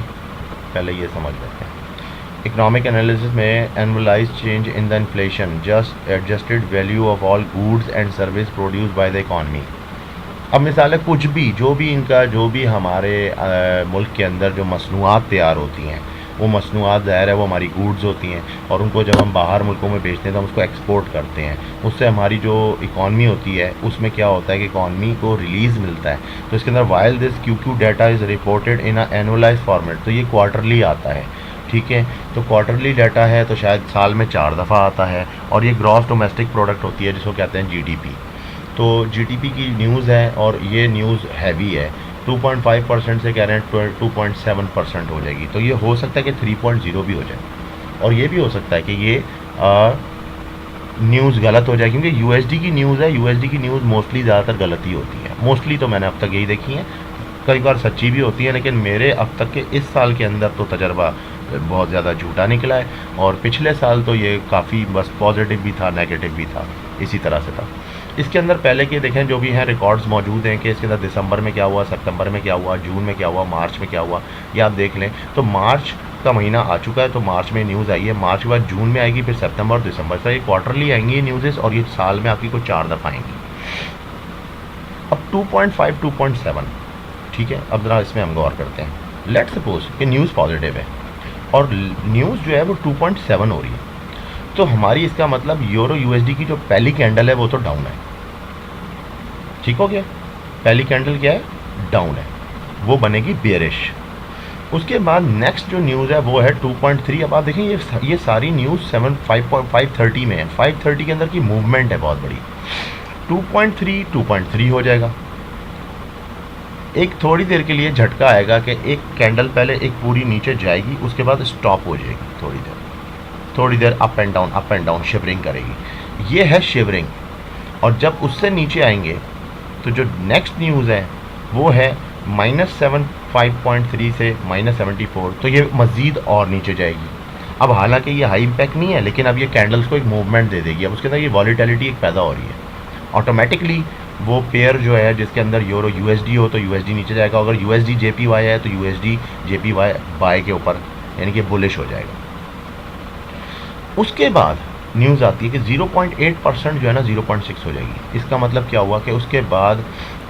पहले ये समझ लेते हैं। इकोनॉमिक एनालिसिस में annualised change in the inflation just adjusted value of all goods and service produce by the economy. अब मिसाल है कुछ भी, जो भी इनका, जो भी हमारे मुल्क के अंदर जो मसनूआत तैयार होती हैं, वो मसनूआत ज़ाहिर है वो हमारी गुड्स होती हैं, और उनको जब हम बाहर मुल्कों में बेचते हैं तो हम उसको एक्सपोर्ट करते हैं। उससे हमारी जो इकॉनमी होती है उसमें क्या होता है कि इकॉनमी को रिलीज़ मिलता है। तो इसके अंदर while this Q data is reported in a annualised format, तो ये क्वार्टरली आता है, ठीक है। तो क्वार्टरली डाटा है तो शायद साल में 4 दफ़ा आता है, और ये ग्रॉस डोमेस्टिक प्रोडक्ट होती है जिसको कहते हैं जीडीपी। तो जीडीपी की न्यूज़ है, और ये न्यूज़ हैवी है। 2.5% से कह रहे हैं 2.7% हो जाएगी। तो ये हो सकता है कि 3.0 भी हो जाए, और ये भी हो सकता है कि ये न्यूज़ गलत हो जाए, क्योंकि यूएसडी की न्यूज़ है। यूएसडी की न्यूज़ मोस्टली ज़्यादातर गलत ही होती है, मोस्टली तो मैंने अब तक यही देखी है। कई बार सच्ची भी होती है, लेकिन मेरे अब तक के इस साल के अंदर तो तजर्बा बहुत ज़्यादा झूठा निकला है। और पिछले साल तो ये काफ़ी बस पॉजिटिव भी था, नेगेटिव भी था, इसी तरह से था। इसके अंदर पहले के देखें जो भी हैं रिकॉर्ड्स मौजूद हैं कि इसके अंदर दिसंबर में क्या हुआ, सितंबर में क्या हुआ, जून में क्या हुआ, मार्च में क्या हुआ, ये आप देख लें। तो मार्च का महीना आ चुका है, तो मार्च में न्यूज़ आई है, मार्च के बाद जून में आएगी, फिर सितंबर और दिसंबर। तो ये क्वार्टरली आएंगी ये न्यूज़, और ये साल में आपकी को 4 दफ़ा आएंगी। अब 2.5, 2.7, ठीक है। अब ज़रा इसमें हम गौर करते हैं। लेट्स सपोज कि न्यूज़ पॉजिटिव है और न्यूज़ जो है वो 2.7 हो रही है, तो हमारी इसका मतलब यूरो यूएसडी की जो पहली कैंडल है वो तो डाउन है, ठीक हो गया। पहली कैंडल क्या है, डाउन है, वो बनेगी बेयरिश। उसके बाद नेक्स्ट जो न्यूज़ है वो है 2.3। अब आप देखें ये सारी न्यूज़ 5.30 में है। 5:30 के अंदर की मूवमेंट है बहुत बड़ी। 2.3 हो जाएगा। एक थोड़ी देर के लिए झटका आएगा कि एक कैंडल पहले एक पूरी नीचे जाएगी, उसके बाद स्टॉप हो जाएगी, थोड़ी देर अप एंड डाउन शिवरिंग करेगी। ये है शिवरिंग। और जब उससे नीचे आएंगे तो जो नेक्स्ट न्यूज़ है वो है -5.3 से -74, तो ये मज़ीद और नीचे जाएगी। अब हालांकि ये हाई इम्पैक्ट नहीं है, लेकिन अब ये कैंडल्स को एक मूवमेंट दे देगी। अब उसके अंदर ये वॉलीटिलिटी एक पैदा हो रही है ऑटोमेटिकली। वो पेयर जो है जिसके अंदर यूरो यूएसडी हो तो यूएसडी नीचे जाएगा, अगर यूएसडी जेपीवाई है तो यूएसडी जेपीवाई बाय के ऊपर, यानी कि बुलिश हो जाएगा। उसके बाद न्यूज़ आती है कि 0.8% जो है ना 0.6 हो जाएगी। इसका मतलब क्या हुआ कि उसके बाद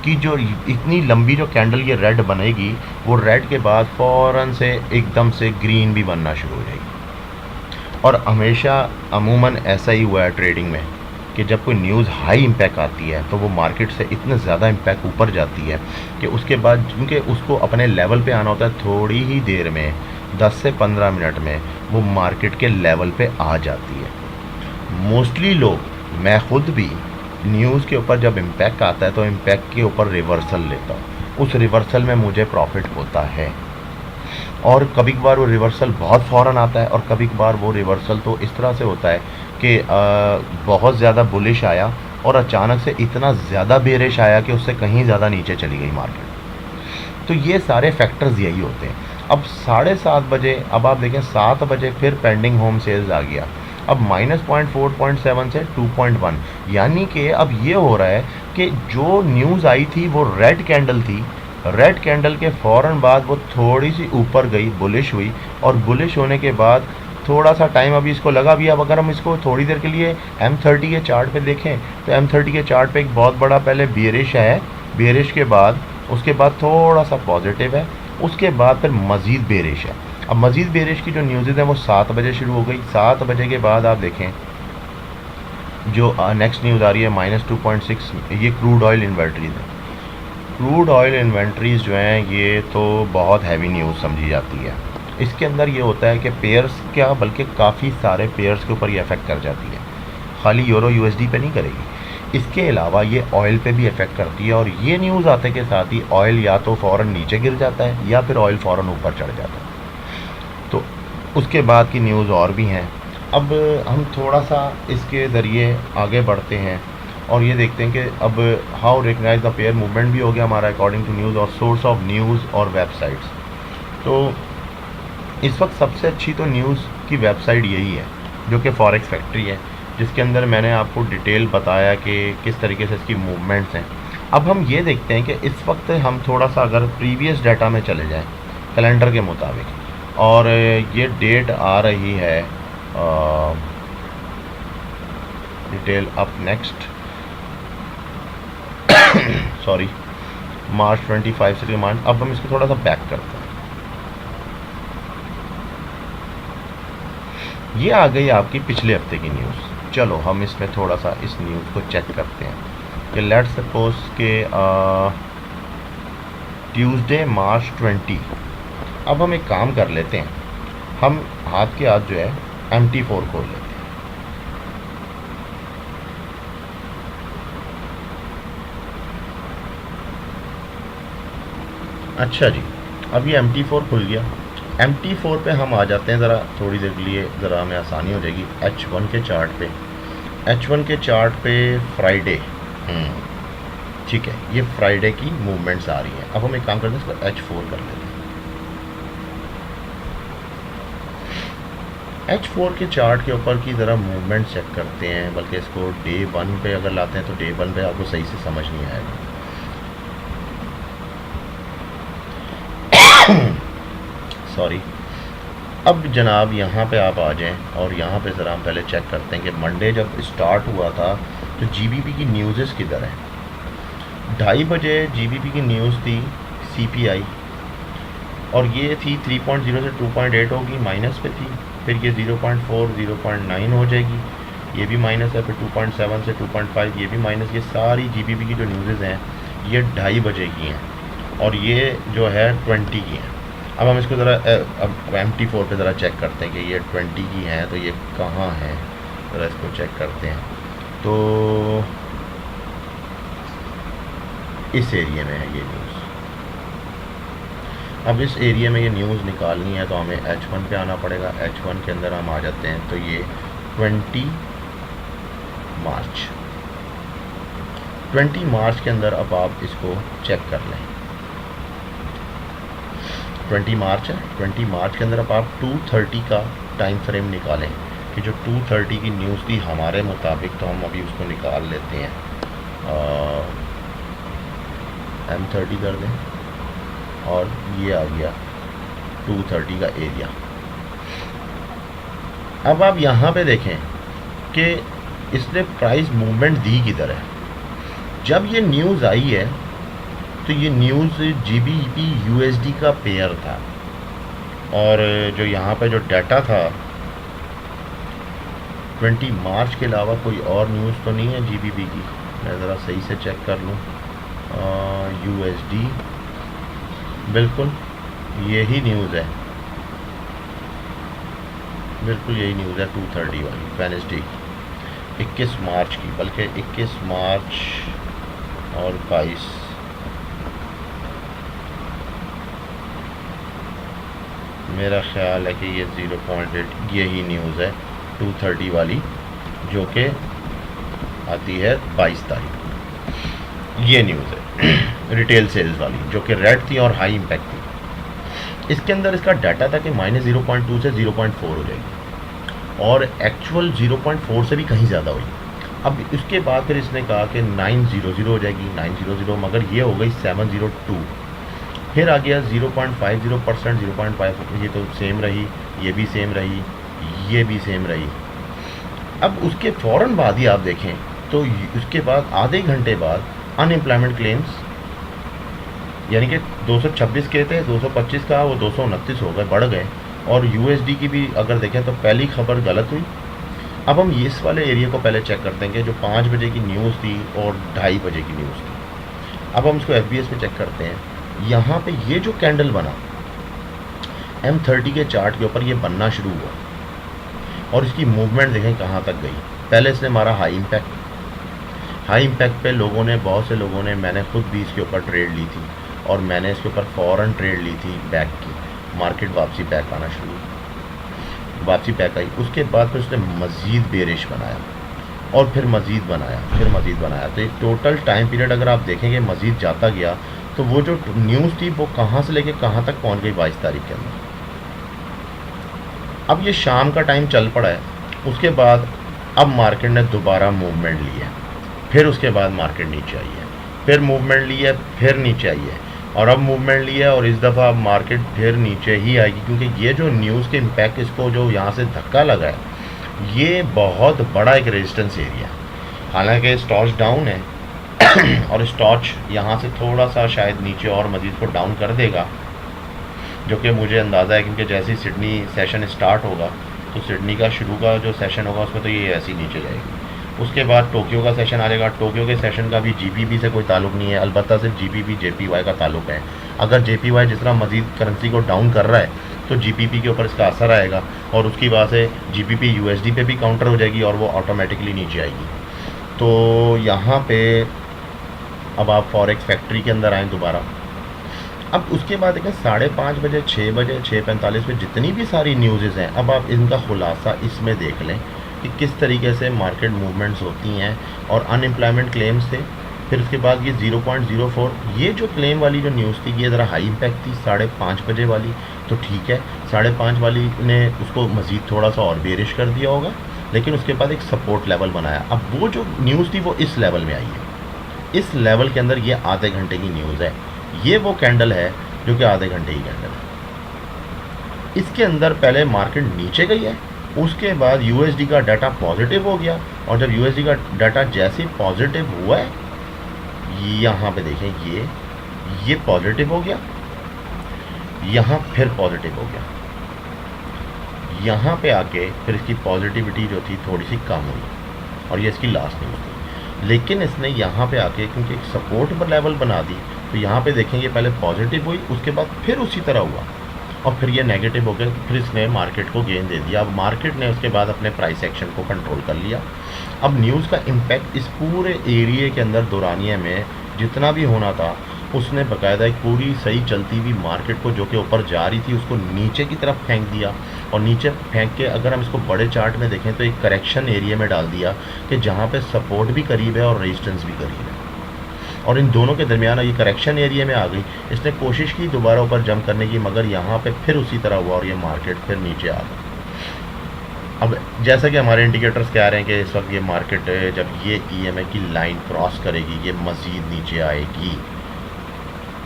की जो इतनी लंबी जो कैंडल ये रेड बनेगी, वो रेड के बाद फ़ौरन से एकदम से ग्रीन भी बनना शुरू हो जाएगी। और हमेशा अमूमन ऐसा ही हुआ है ट्रेडिंग में कि जब कोई न्यूज़ हाई इम्पैक्ट आती है तो वो मार्केट से इतना ज़्यादा इम्पैक्ट ऊपर जाती है कि उसके बाद क्योंकि उसको अपने लेवल पे आना होता है, थोड़ी ही देर में 10 से 15 मिनट में वो मार्केट के लेवल पे आ जाती है। मोस्टली लोग, मैं ख़ुद भी, न्यूज़ के ऊपर जब इम्पैक्ट आता है तो इम्पैक्ट के ऊपर रिवर्सल लेता हूँ। उस रिवर्सल में मुझे प्रॉफिट होता है, और कभी कभार वो रिवर्सल बहुत फ़ौरन आता है, और कभी कभार वो रिवर्सल तो इस तरह से होता है कि बहुत ज़्यादा बुलिश आया और अचानक से इतना ज़्यादा बेरिश आया कि उससे कहीं ज़्यादा नीचे चली गई मार्केट। तो ये सारे फैक्टर्स यही होते हैं। अब 7:30 बजे, अब आप देखें 7 बजे फिर पेंडिंग होम सेल्स आ गया। अब -0.4.7 से 2.1, यानी कि अब ये हो रहा है कि जो न्यूज़ आई थी वो रेड कैंडल थी, रेड कैंडल के फ़ौरन बाद वो थोड़ी सी ऊपर गई, बुलिश हुई, और बुलिश होने के बाद थोड़ा सा टाइम अभी इसको लगा भी। अब अगर हम इसको थोड़ी देर के लिए M30 के चार्ट पे देखें तो M30 के चार्ट पे एक बहुत बड़ा पहले बेरिश है, बेरिश के बाद उसके बाद थोड़ा सा पॉजिटिव है, उसके बाद फिर मज़ीद बेरिश है। अब मज़ीद बेरिश की जो न्यूज़ हैं वो 7 बजे शुरू हो गई। 7 बजे के बाद आप देखें जो नेक्स्ट न्यूज़ आ रही है -2.6, ये क्रूड ऑयल इन्वेंट्रीज है। क्रूड ऑयल इन्वेंट्रीज जो हैं ये तो बहुत हैवी न्यूज़ समझी जाती है। इसके अंदर ये होता है कि पेयर्स क्या बल्कि काफ़ी सारे पेयर्स के ऊपर ये अफेक्ट कर जाती है, खाली यूरो यूएसडी पे नहीं करेगी। इसके अलावा ये ऑयल पे भी अफेक्ट करती है, और ये न्यूज़ आते के साथ ही ऑयल या तो फ़ौरन नीचे गिर जाता है या फिर ऑयल फ़ौरन ऊपर चढ़ जाता है। तो उसके बाद की न्यूज़ और भी हैं। अब हम थोड़ा सा इसके ज़रिए आगे बढ़ते हैं और ये देखते हैं कि अब how recognise the pair movement भी हो गया हमारा अकॉर्डिंग टू न्यूज़, और सोर्स ऑफ न्यूज़ और वेबसाइट्स। तो इस वक्त सबसे अच्छी तो न्यूज़ की वेबसाइट यही है जो कि फॉरेक्स फैक्ट्री है, जिसके अंदर मैंने आपको डिटेल बताया कि किस तरीके से इसकी मूवमेंट्स हैं। अब हम ये देखते हैं कि इस वक्त हम थोड़ा सा अगर प्रीवियस डाटा में चले जाएं कैलेंडर के मुताबिक, और ये डेट आ रही है डिटेल अप नेक्स्ट सॉरी मार्च 25 से रिमांड। अब हम इसको थोड़ा सा बैक करते हैं। ये आ गई आपकी पिछले हफ्ते की न्यूज़। चलो हम इसमें थोड़ा सा इस न्यूज़ को चेक करते हैं कि लेट्स सपोज के ट्यूसडे मार्च 20। अब हम एक काम कर लेते हैं, हम हाथ के हाथ जो है MT4 खोल लेते हैं। अच्छा जी, अब ये MT4 खुल गया। MT4 पे हम आ जाते हैं, ज़रा थोड़ी देर के लिए ज़रा हमें आसानी हो जाएगी। H1 के चार्ट पे, H1 के चार्ट पे फ्राइडे, ठीक है, ये फ्राइडे की मूवमेंट्स आ रही हैं। अब हम एक काम करते हैं, इसको H4 कर लेते हैं। H4 के चार्ट के ऊपर की ज़रा मूवमेंट चेक करते हैं, बल्कि इसको डे 1 पे अगर लाते हैं तो डे 1 पे आपको सही से समझ नहीं आएगा। सॉरी। अब जनाब यहाँ पे आप आ जाएं और यहाँ पे ज़रा हम पहले चेक करते हैं कि मंडे जब स्टार्ट हुआ था तो जीबीपी की न्यूज़ किधर है। 2:30 बजे जीबीपी की न्यूज़ थी CPI, और ये थी 3.0 से 2.8 होगी, माइनस पे थी। फिर ये 0.4 0.9 हो जाएगी, ये भी माइनस है। फिर 2.7 से 2.5 ये भी माइनस। ये सारी जीबीपी की जो न्यूज़ हैं ये 2:30 बजे की हैं, और ये जो है 20 की हैं। अब हम इसको ज़रा अब MT4 पे ज़रा चेक करते हैं कि ये 20 की हैं तो ये कहाँ है, ज़रा इसको चेक करते हैं। तो इस एरिया में है ये न्यूज़। अब इस एरिया में ये न्यूज़ निकालनी है तो हमें H1 पे आना पड़ेगा। H1 के अंदर हम आ जाते हैं तो ये 20 मार्च के अंदर अब आप इसको चेक कर लें। 20 मार्च है, 20 मार्च के अंदर अब आप 2:30 का टाइम फ्रेम निकालें कि जो 2:30 की न्यूज़ थी हमारे मुताबिक, तो हम अभी उसको निकाल लेते हैं। M30 कर दें और ये आ गया 2:30 का एरिया। अब आप यहाँ पे देखें कि इसने प्राइस मूवमेंट दी किधर है। जब ये न्यूज़ आई है तो ये न्यूज़ GBP USD का पेयर था, और जो यहाँ पे जो डाटा था 20 मार्च के अलावा कोई और न्यूज़ तो नहीं है GBP की। मैं ज़रा सही से चेक कर लूँ। USD बिल्कुल यही न्यूज़ है, बिल्कुल यही न्यूज़ है 2:30 वाली वेडनेसडे 21 मार्च की, बल्कि 21 मार्च और 22। मेरा ख़्याल है कि ये 0.8 यही न्यूज़ है 2:30 वाली, जो कि आती है 22 तारीख। ये न्यूज़ है रिटेल सेल्स वाली, जो कि रेड थी और हाई इम्पैक्ट थी। इसके अंदर इसका डाटा था कि -0.2 से 0.4 हो जाएगी, और एक्चुअल 0.4 से भी कहीं ज़्यादा हुई। अब इसके बाद फिर इसने कहा कि 900 हो जाएगी, 900, मगर ये हो गई 702। फिर आ गया 0.50%, 0.5, ये तो सेम रही, ये भी सेम रही, ये भी सेम रही। अब उसके फ़ौरन बाद ही आप देखें तो उसके बाद आधे घंटे बाद अनएम्प्लॉयमेंट क्लेम्स, यानी कि 226 के थे, 225 का वो 229 हो गए, बढ़ गए। और यूएसडी की भी अगर देखें तो पहली खबर गलत हुई। अब हम इस वाले एरिया को पहले चेक करते हैं कि जो 5 बजे की न्यूज़ थी और 2:30 बजे की न्यूज़ थी। अब हम इसको एफबीएस पे चेक करते हैं। यहाँ पे ये जो कैंडल बना M30 के चार्ट के ऊपर ये बनना शुरू हुआ और इसकी मूवमेंट देखें कहाँ तक गई। पहले इसने मारा हाई इम्पैक्ट पे लोगों ने, बहुत से लोगों ने, मैंने खुद भी इसके ऊपर ट्रेड ली थी और मैंने इसके ऊपर फ़ौरन ट्रेड ली थी बैक की। मार्केट वापसी बैक आना शुरू हुई, वापसी बैक आई। उसके बाद फिर उसने मज़ीद बेरिश बनाया और फिर मज़ीद बनाया। तो एक टोटल टाइम पीरियड अगर आप देखेंगे मज़ीद जाता गया तो वो जो न्यूज़ थी वो कहाँ से लेके कहाँ तक पहुँच गई 22 तारीख के अंदर। अब ये शाम का टाइम चल पड़ा है। उसके बाद अब मार्केट ने दोबारा मूवमेंट ली है, फिर उसके बाद मार्केट नीचे आई है, फिर मूवमेंट ली है, फिर नीचे आई है और अब मूवमेंट ली है और इस दफ़ा अब मार्केट फिर नीचे ही आएगी क्योंकि ये जो न्यूज़ के इम्पैक्ट, इसको जो यहाँ से धक्का लगा है, ये बहुत बड़ा एक रेजिस्टेंस एरिया है। हालांकि स्टॉच डाउन है और स्टॉच यहाँ से थोड़ा सा शायद नीचे और मज़ीद को डाउन कर देगा, जो कि मुझे अंदाज़ा है क्योंकि जैसे ही सिडनी सेशन स्टार्ट होगा तो सिडनी का शुरू का जो सेशन होगा उसमें तो ये ऐसे ही नीचे जाएगी। उसके बाद टोक्यो का सेशन आ जाएगा। टोक्यो के सेशन का भी जीबीपी से कोई ताल्लुक़ नहीं है, अलबत्ता सिर्फ जीबीपी जेपीवाई का ताल्लुक़ है। अगर जेपीवाई जिस तरह मज़ीद करेंसी को डाउन कर रहा है तो जीपीपी के ऊपर इसका असर आएगा और उसकी वजह से जीपीपी यूएसडी पे भी काउंटर हो जाएगी और वो ऑटोमेटिकली नीचे आएगी। तो यहाँ पे अब आप फॉरेक्स फैक्ट्री के अंदर आएँ दोबारा। अब उसके बाद देखें 5:30 बजे, 6 बजे, 6:45 में जितनी भी सारी न्यूज़ेज़ हैं, अब आप इनका खुलासा इसमें देख लें कि किस तरीके से मार्केट मूवमेंट्स होती हैं। और अनएम्प्लॉयमेंट क्लेम्स थे, फिर उसके बाद ये 0.04, ये जो क्लेम वाली जो न्यूज़ थी ये ज़रा हाई इम्पैक्ट थी 5:30 बजे वाली, तो ठीक है 5:30 वाली ने उसको मज़ीद थोड़ा सा और बेरिश कर दिया होगा, लेकिन उसके बाद एक सपोर्ट लेवल बनाया। अब वो जो न्यूज़ थी वो इस लेवल में आई है, इस लेवल के अंदर ये आधे घंटे की न्यूज़ है। ये वो कैंडल है जो कि आधे घंटे की कैंडल है। इसके अंदर पहले मार्केट नीचे गई है, उसके बाद यूएसडी का डाटा पॉजिटिव हो गया और जब यूएसडी का डाटा जैसे पॉजिटिव हुआ है, यहाँ पे देखें ये पॉजिटिव हो गया, यहाँ फिर पॉजिटिव हो गया, यहाँ पे आके फिर इसकी पॉजिटिविटी जो थी थोड़ी सी कम हुई और ये इसकी लास्ट न्यूज़ थी। लेकिन इसने यहाँ पे आके क्योंकि एक सपोर्ट पर लेवल बना दी तो यहाँ पे देखेंगे पहले पॉजिटिव हुई, उसके बाद फिर उसी तरह हुआ और फिर ये नेगेटिव हो गया, फिर इसने मार्केट को गेन दे दिया। अब मार्केट ने उसके बाद अपने प्राइस एक्शन को कंट्रोल कर लिया। अब न्यूज़ का इम्पैक्ट इस पूरे एरिया के अंदर दौरानिया में जितना भी होना था उसने बाकायदा एक पूरी सही चलती हुई मार्केट को जो कि ऊपर जा रही थी उसको नीचे की तरफ फेंक दिया और नीचे फेंक के अगर हम इसको बड़े चार्ट में देखें तो एक करेक्शन एरिया में डाल दिया कि जहाँ पे सपोर्ट भी करीब है और रेजिस्टेंस भी करीब है और इन दोनों के दरमियान ये करेक्शन एरिया में आ गई। इसने कोशिश की दोबारा ऊपर जंप करने की, मगर यहाँ पे फिर उसी तरह हुआ और ये मार्केट फिर नीचे आ गई। अब जैसा कि हमारे इंडिकेटर्स कह रहे हैं कि इस वक्त ये मार्केट जब ये ईएमए की लाइन क्रॉस करेगी ये मज़ीद नीचे आएगी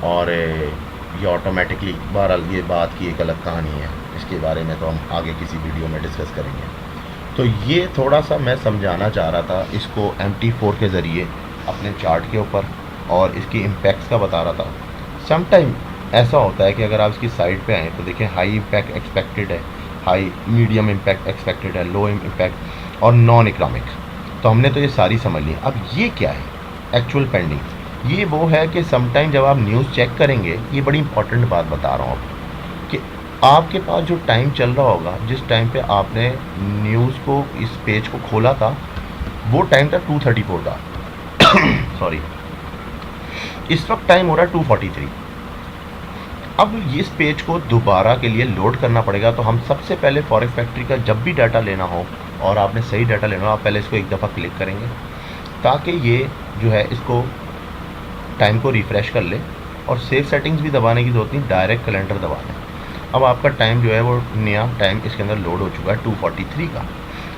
और ये ऑटोमेटिकली, बहरहाल ये बात की एक अलग कहानी है, इसके बारे में तो हम आगे किसी वीडियो में डिस्कस करेंगे। तो ये थोड़ा सा मैं समझाना चाह रहा था इसको MT4 के ज़रिए अपने चार्ट के ऊपर और इसकी इम्पैक्ट्स का बता रहा था। सम टाइम ऐसा होता है कि अगर आप इसकी साइड पे आएँ तो देखें हाई इम्पैक्ट एक्सपेक्टेड है, हाई मीडियम इम्पैक्ट एक्सपेक्टेड है, लो इम्पैक्ट और नॉन इकनॉमिक। तो हमने तो ये सारी समझ ली। अब ये क्या है एक्चुअल पेंडिंग, ये वो है कि सम टाइम जब आप न्यूज़ चेक करेंगे, ये बड़ी इंपॉर्टेंट बात बता रहा हूँ आपको कि आपके पास जो टाइम चल रहा होगा, जिस टाइम पे आपने न्यूज़ को इस पेज को खोला था वो टाइम था 2:34 का सॉरी, इस वक्त टाइम हो रहा है 2:43। अब इस पेज को दोबारा के लिए लोड करना पड़ेगा। तो हम सबसे पहले फॉरेक्स फैक्ट्री का जब भी डाटा लेना हो और आपने सही डाटा लेना हो, आप पहले इसको एक दफ़ा क्लिक करेंगे ताकि ये जो है इसको टाइम को रिफ़्रेश कर ले और सेव सेटिंग्स भी दबाने की ज़रूरत नहीं, डायरेक्ट कैलेंडर दबा दें। अब आपका टाइम जो है वो नया टाइम इसके अंदर लोड हो चुका है 2:43 का।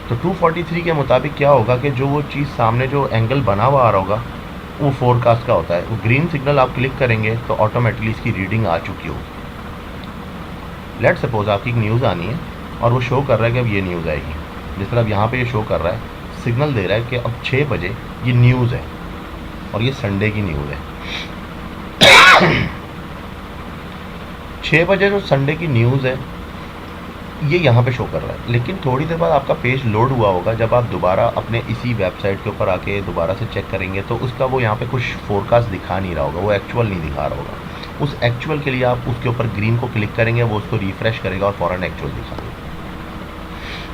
तो 2:43 के मुताबिक क्या होगा कि जो वो चीज़ सामने जो एंगल बना हुआ आ रहा होगा वो फोरकास्ट का होता है। वो ग्रीन सिग्नल आप क्लिक करेंगे तो ऑटोमेटिकली इसकी रीडिंग आ चुकी होगी। लेट सपोज आपकी एक न्यूज़ आनी है और वो शो कर रहा है कि अब ये न्यूज़ आएगी, जिस तरह अब यहाँ पे ये शो कर रहा है, सिग्नल दे रहा है कि अब 6 बजे ये न्यूज़ है और ये संडे की न्यूज़ है। 6 बजे जो संडे की न्यूज़ है ये यहाँ पे शो कर रहा है, लेकिन थोड़ी देर बाद आपका पेज लोड हुआ होगा, जब आप दोबारा अपने इसी वेबसाइट के ऊपर आके दोबारा से चेक करेंगे तो उसका वो यहाँ पे कुछ फोरकास्ट दिखा नहीं रहा होगा, वो एक्चुअल नहीं दिखा रहा होगा। उस एक्चुअल के लिए आप उसके ऊपर ग्रीन को क्लिक करेंगे, वो उसको रिफ़्रेश करेगा और फ़ौरन एक्चुअल दिखा देगा।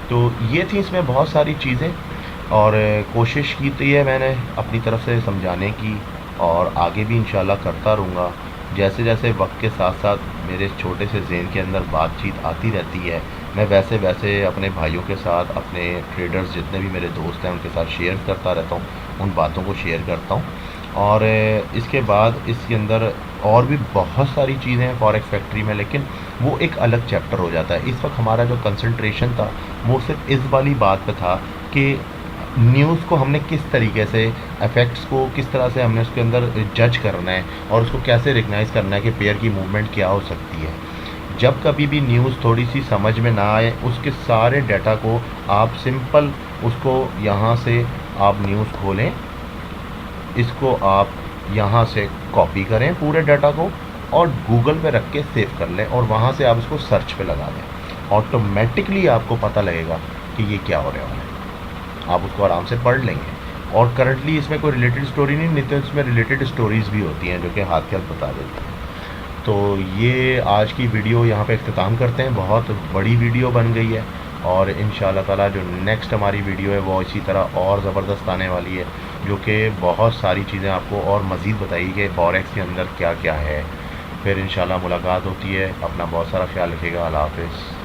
तो ये थी इसमें बहुत सारी चीज़ें, और कोशिश की थी है मैंने अपनी तरफ से समझाने की, और आगे भी इंशाल्लाह करता रहूँगा। जैसे जैसे वक्त के साथ साथ मेरे छोटे से ज़हन के अंदर बातचीत आती रहती है, मैं वैसे वैसे अपने भाइयों के साथ, अपने ट्रेडर्स जितने भी मेरे दोस्त हैं उनके साथ शेयर करता रहता हूँ, उन बातों को शेयर करता हूँ। और इसके बाद इसके अंदर और भी बहुत सारी चीज़ें हैं फॉरेक्स फैक्ट्री में, लेकिन वो एक अलग चैप्टर हो जाता है। इस वक्त हमारा जो कंसंट्रेशन था वो सिर्फ इस वाली बात पे था कि न्यूज़ को हमने किस तरीके से, इफ़ेक्ट्स को किस तरह से हमने उसके अंदर जज करना है और उसको कैसे रिकग्नाइज़ करना है कि पेयर की मूवमेंट क्या हो सकती है। जब कभी भी न्यूज़ थोड़ी सी समझ में ना आए, उसके सारे डाटा को आप सिंपल उसको यहाँ से आप न्यूज़ खोलें, इसको आप यहाँ से कॉपी करें पूरे डाटा को और गूगल पे रख के सेव कर लें, और वहाँ से आप इसको सर्च पे लगा दें। ऑटोमेटिकली आपको पता लगेगा कि ये क्या हो रहा है, आप उसको आराम से पढ़ लेंगे। और करंटली इसमें कोई रिलेटेड स्टोरी नहीं तो इसमें रिलेटेड स्टोरीज़ भी होती हैं जो कि हाथ के हाथ बता देती हैं। तो ये आज की वीडियो यहाँ पे इख्तिताम करते हैं। बहुत बड़ी वीडियो बन गई है, और इंशाअल्लाह ताला जो नेक्स्ट हमारी वीडियो है वो इसी तरह और ज़बरदस्त आने वाली है, जो कि बहुत सारी चीज़ें आपको और मज़ीद बताइए कि फॉरेक्स के अंदर क्या क्या है। फिर इंशाअल्लाह मुलाकात होती है। अपना बहुत सारा ख्याल रखिएगा। अल्लाह हाफ़िज़।